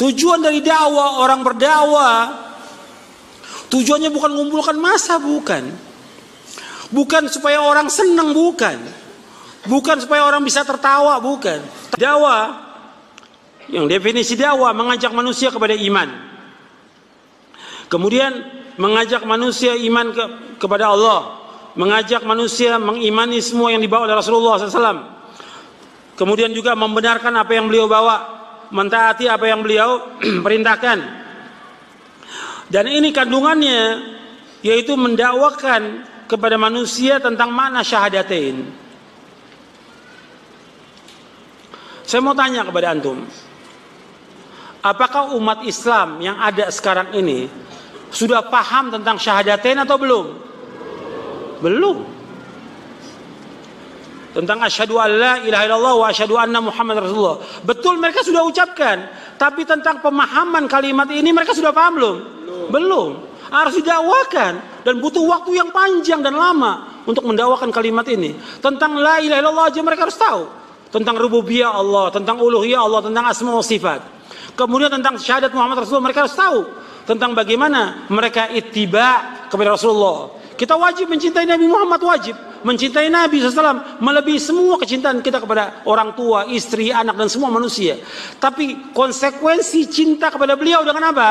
Tujuan dari dakwah, orang berdakwah, tujuannya bukan mengumpulkan massa, bukan. Bukan supaya orang senang, bukan. Bukan supaya orang bisa tertawa, bukan. Dakwah, yang definisi dakwah mengajak manusia kepada iman. Kemudian mengajak manusia iman kepada Allah, mengajak manusia mengimani semua yang dibawa oleh Rasulullah SAW. Kemudian juga membenarkan apa yang beliau bawa, mentaati apa yang beliau perintahkan. Dan ini kandungannya, yaitu mendakwakan kepada manusia tentang makna syahadatain. Saya mau tanya kepada antum, apakah umat Islam yang ada sekarang ini sudah paham tentang syahadatain atau belum? Belum. Tentang asyhadu an la ilaha illallah wa asyhadu anna Muhammad Rasulullah. Betul, mereka sudah ucapkan, tapi tentang pemahaman kalimat ini mereka sudah paham belum? Belum. Harus didakwakan dan butuh waktu yang panjang dan lama untuk mendakwakan kalimat ini. Tentang la ilaha illallah aja mereka harus tahu. Tentang rububiyah Allah, tentang uluhiyah Allah, tentang asma wa sifat. Kemudian tentang syahadat Muhammad Rasulullah mereka harus tahu. Tentang bagaimana mereka ittiba kepada Rasulullah. Kita wajib mencintai Nabi Muhammad, wajib mencintai Nabi SAW melebihi semua kecintaan kita kepada orang tua, istri, anak dan semua manusia. Tapi konsekuensi cinta kepada beliau dengan apa?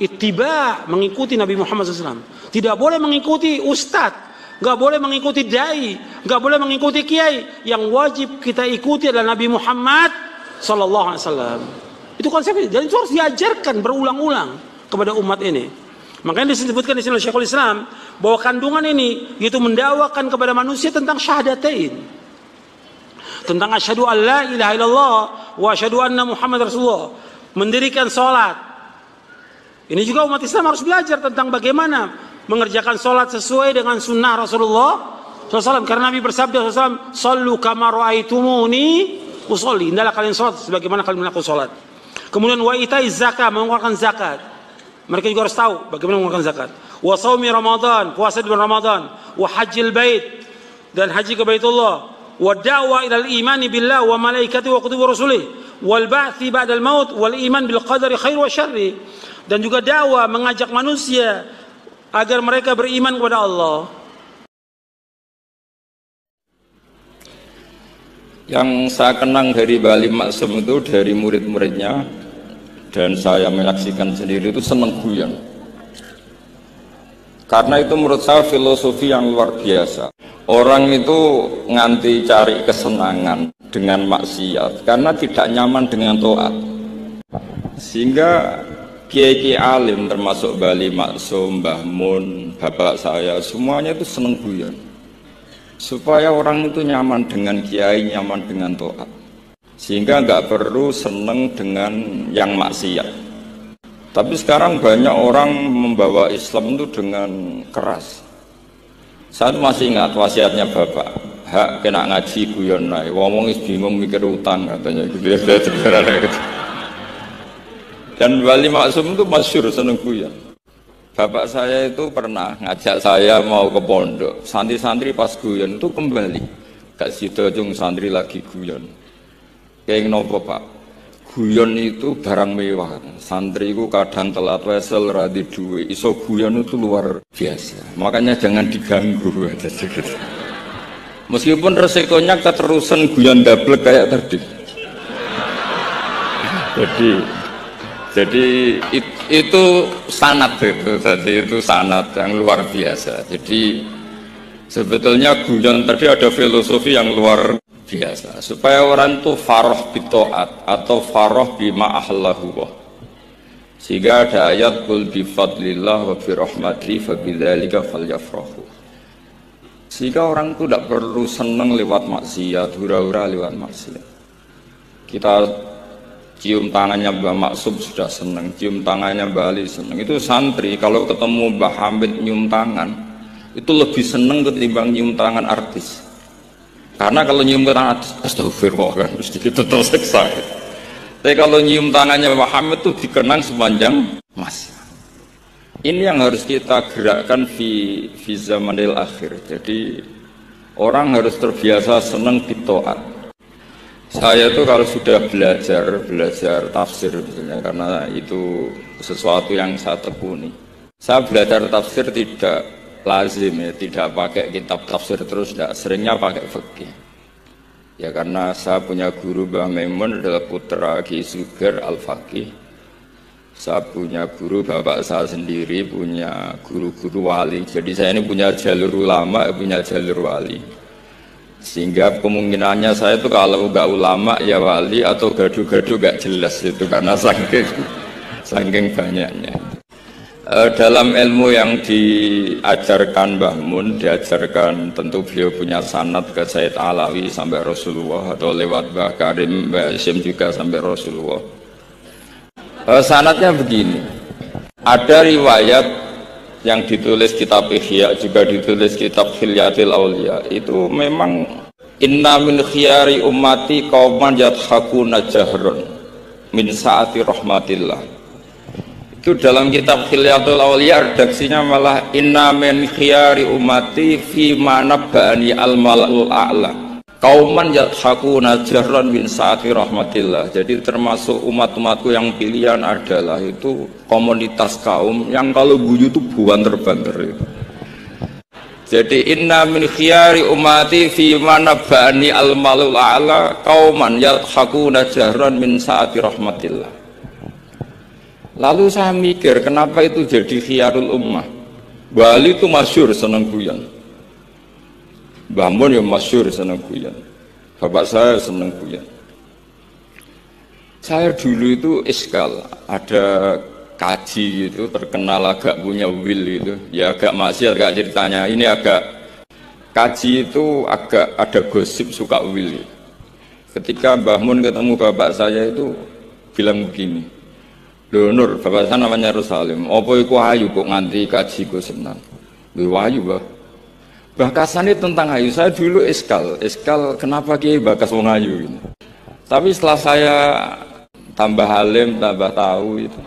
Ittiba, mengikuti Nabi Muhammad SAW. Tidak boleh mengikuti ustadz, nggak boleh mengikuti dai, nggak boleh mengikuti kiai. Yang wajib kita ikuti adalah Nabi Muhammad SAW. Itu konsepnya. Jadi itu harus diajarkan berulang-ulang kepada umat ini. Makanya disebutkan di sini Syekhul Islam bahwa kandungan ini yaitu mendakwakan kepada manusia tentang syahadatain, tentang asyhadu an la ilaha illallah wa asyhadu anna Muhammad Rasulullah, mendirikan salat. Ini juga umat Islam harus belajar tentang bagaimana mengerjakan sholat sesuai dengan sunnah Rasulullah SAW. Karena Nabi bersabda SAW, "Sallu kama ra'aitumuni usolli." Hendaklah kalian sholat sebagaimana kalian melakukan sholat. Kemudian wa itaiz zakat, mengeluarkan zakat. Mereka juga harus tahu bagaimana mengeluarkan zakat. Wa shaumi Ramadan, puasa di bulan Ramadan. Wa hajjil bait, dan haji ke Baitullah. Wa da'wa ilal imani billah wa malaikati wa kutubi rasulih. Wal ba'thi ba'dal maut wal iman bil qadari khair wa syarri. Dan juga dakwah mengajak manusia agar mereka beriman kepada Allah. Yang saya kenang dari Mbah Maksum itu dari murid-muridnya, dan saya menyaksikan sendiri, itu seneng guyon. Karena itu menurut saya filosofi yang luar biasa. Orang itu nganti cari kesenangan dengan maksiat karena tidak nyaman dengan taat. Sehingga kiai-kiai alim termasuk Mbah Maksum, Mbah Mun, bapak saya, semuanya itu seneng guyon. Supaya orang itu nyaman dengan kiai, nyaman dengan taat. Sehingga nggak perlu seneng dengan yang maksiat. Tapi sekarang banyak orang membawa Islam itu dengan keras. Saya masih ingat wasiatnya bapak, hak kena ngaji guyon naik, ngomong bingung mikir utang katanya gitu ya. Dan Mbah Maksum itu masyhur seneng guyon. Bapak saya itu pernah ngajak saya mau ke pondok, santri-santri pas guyon itu kembali. Gak sida cung santri lagi guyon. Kayak nopo Pak? Guyon itu barang mewah. Santri itu kadang telat wesel radi duwe. Iso guyon itu luar biasa. Makanya jangan diganggu. Meskipun resikonya keterusan guyon double kayak tadi. Jadi itu sanad itu. Jadi itu sanad yang luar biasa. Jadi sebetulnya guyon tadi ada filosofi yang luar biasa supaya orang itu faroh bitoat atau faroh bima ahlahu, sehingga ada ayat qul bi fadlillah wa bi rahmati fa bidzalika falyafrahu, sehingga orang itu tidak perlu senang lewat maksiat, hura-hura lewat maksiat. Kita cium tangannya Mbah Maksum sudah senang, cium tangannya Mbah Ali senang. Itu santri kalau ketemu Mbah Hamid nyium tangan itu lebih senang ketimbang nyium tangan artis. Karena kalau nyium tangan astagfirullah kan sedikit tersiksa. Tapi kalau nyium tangannya Mbah Hamid itu dikenang sepanjang masa. Ini yang harus kita gerakkan fi zamanil akhir. Jadi orang harus terbiasa senang bitoat. Saya tuh kalau sudah belajar tafsir misalnya, karena itu sesuatu yang saya tekuni. Saya belajar tafsir tidak lazim ya, tidak pakai kitab tafsir terus, tidak, seringnya pakai fikih. Ya karena saya punya guru Mbah Maimun adalah putra Ki Suger Al-Faqih. Saya punya guru bapak saya sendiri, punya guru-guru wali. Jadi saya ini punya jalur ulama, punya jalur wali. Sehingga kemungkinannya saya itu kalau nggak ulama ya wali atau gaduh-gaduh nggak jelas itu karena saking banyaknya. Dalam ilmu yang diajarkan Mbah Mun, diajarkan tentu beliau punya sanad ke Sayyid Alawi sampai Rasulullah atau lewat Mbah Karim, Mbah Hashim juga sampai Rasulullah. Sanadnya begini, ada riwayat yang ditulis kitab Ihya, juga ditulis kitab Hilyatil Auliya, itu memang inna min khiyari ummati qauman yadhakuna jahrun min saati rahmatillah. Itu dalam kitab Hilyatul Auliya redaksinya malah inna min khiyari ummati fi manabani al-mala'ul a'la qauman yadhakuna jahrun min saati rahmatillah. Jadi termasuk umat-umatku yang pilihan adalah itu komunitas kaum yang kalau guyu itu banter-banter. Jadi inna min khiyari ummati fi manabani al-malul a'la qauman yadhakuna jahrun min saati rahmatillah. Lalu saya mikir kenapa itu jadi khiyarul ummah. Wali itu masyhur seneng guyon, Mbah Mun ya masyhur seneng guyon, bapak saya seneng guyon. Saya dulu itu iskal, ada kaji gitu terkenal agak punya will itu, ya agak maksiat agak ceritanya. Ini agak kaji itu agak ada gosip suka will. Ketika Mbah Mun ketemu bapak saya itu bilang begini, "Lho Nur, bapak saya namanya Rusalim, apa iku ayu kok nganti kaji ku senang?" "Lho ayu, Mbah." Bakasan itu tentang ayu. Saya dulu iskal kenapa Kiai bakas wong ayu gitu. Tapi setelah saya tambah alim, tambah tahu itu,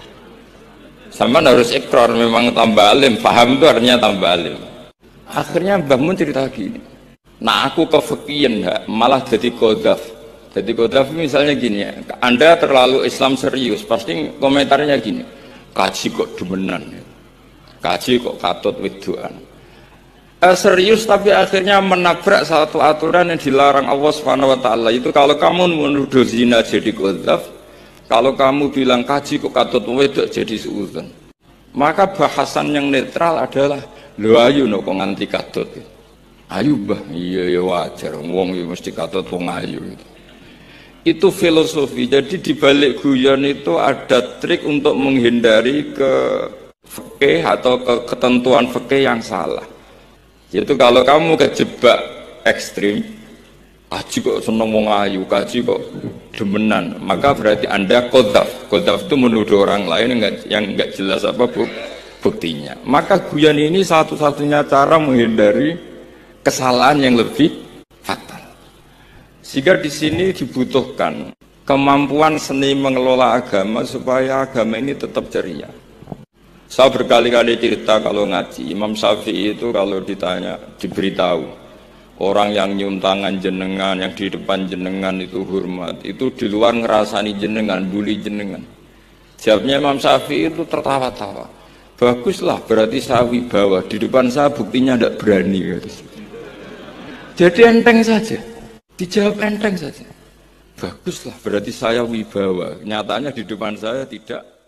sama harus ikrar memang tambah alim, paham itu artinya tambah alim. Akhirnya Mbah Mun cerita gini, nah aku kefikian malah jadi qadhaf. Jadi qadhaf misalnya gini ya, Anda terlalu Islam serius, pasti komentarnya gini, kaji kok demenan, kaji kok katut wedoan. Serius tapi akhirnya menabrak satu aturan yang dilarang Allah Subhanahu wa taala. Itu kalau kamu menuduh zina jadi qadhaf, kalau kamu bilang kaji kok katut wedok jadi suudzon. Maka bahasan yang netral adalah lho ayu no kok nganti katut. Ayu Mbah, iya ya wajar wong mesti katut wong ayu. Itu filosofi. Jadi di balik guyon itu ada trik untuk menghindari ke fikih atau ke ketentuan fikih yang salah. Itu kalau kamu kejebak ekstrim, kaji kok seneng wong ayu, kaji kok demenan, maka berarti Anda qadhaf. Qadhaf itu menuduh orang lain yang enggak jelas apa buktinya. Maka guyon ini satu-satunya cara menghindari kesalahan yang lebih fatal. Sehingga di sini dibutuhkan kemampuan seni mengelola agama supaya agama ini tetap ceria. Saya berkali-kali cerita kalau ngaji, Imam Syafi'i itu kalau ditanya, diberitahu orang yang nyium tangan jenengan, yang di depan jenengan itu hormat, itu di luar ngerasani jenengan, bully jenengan. Jawabnya Imam Syafi'i itu tertawa-tawa, baguslah berarti saya wibawa, di depan saya buktinya tidak berani. Jadi enteng saja, dijawab enteng saja, baguslah berarti saya wibawa, nyatanya di depan saya tidak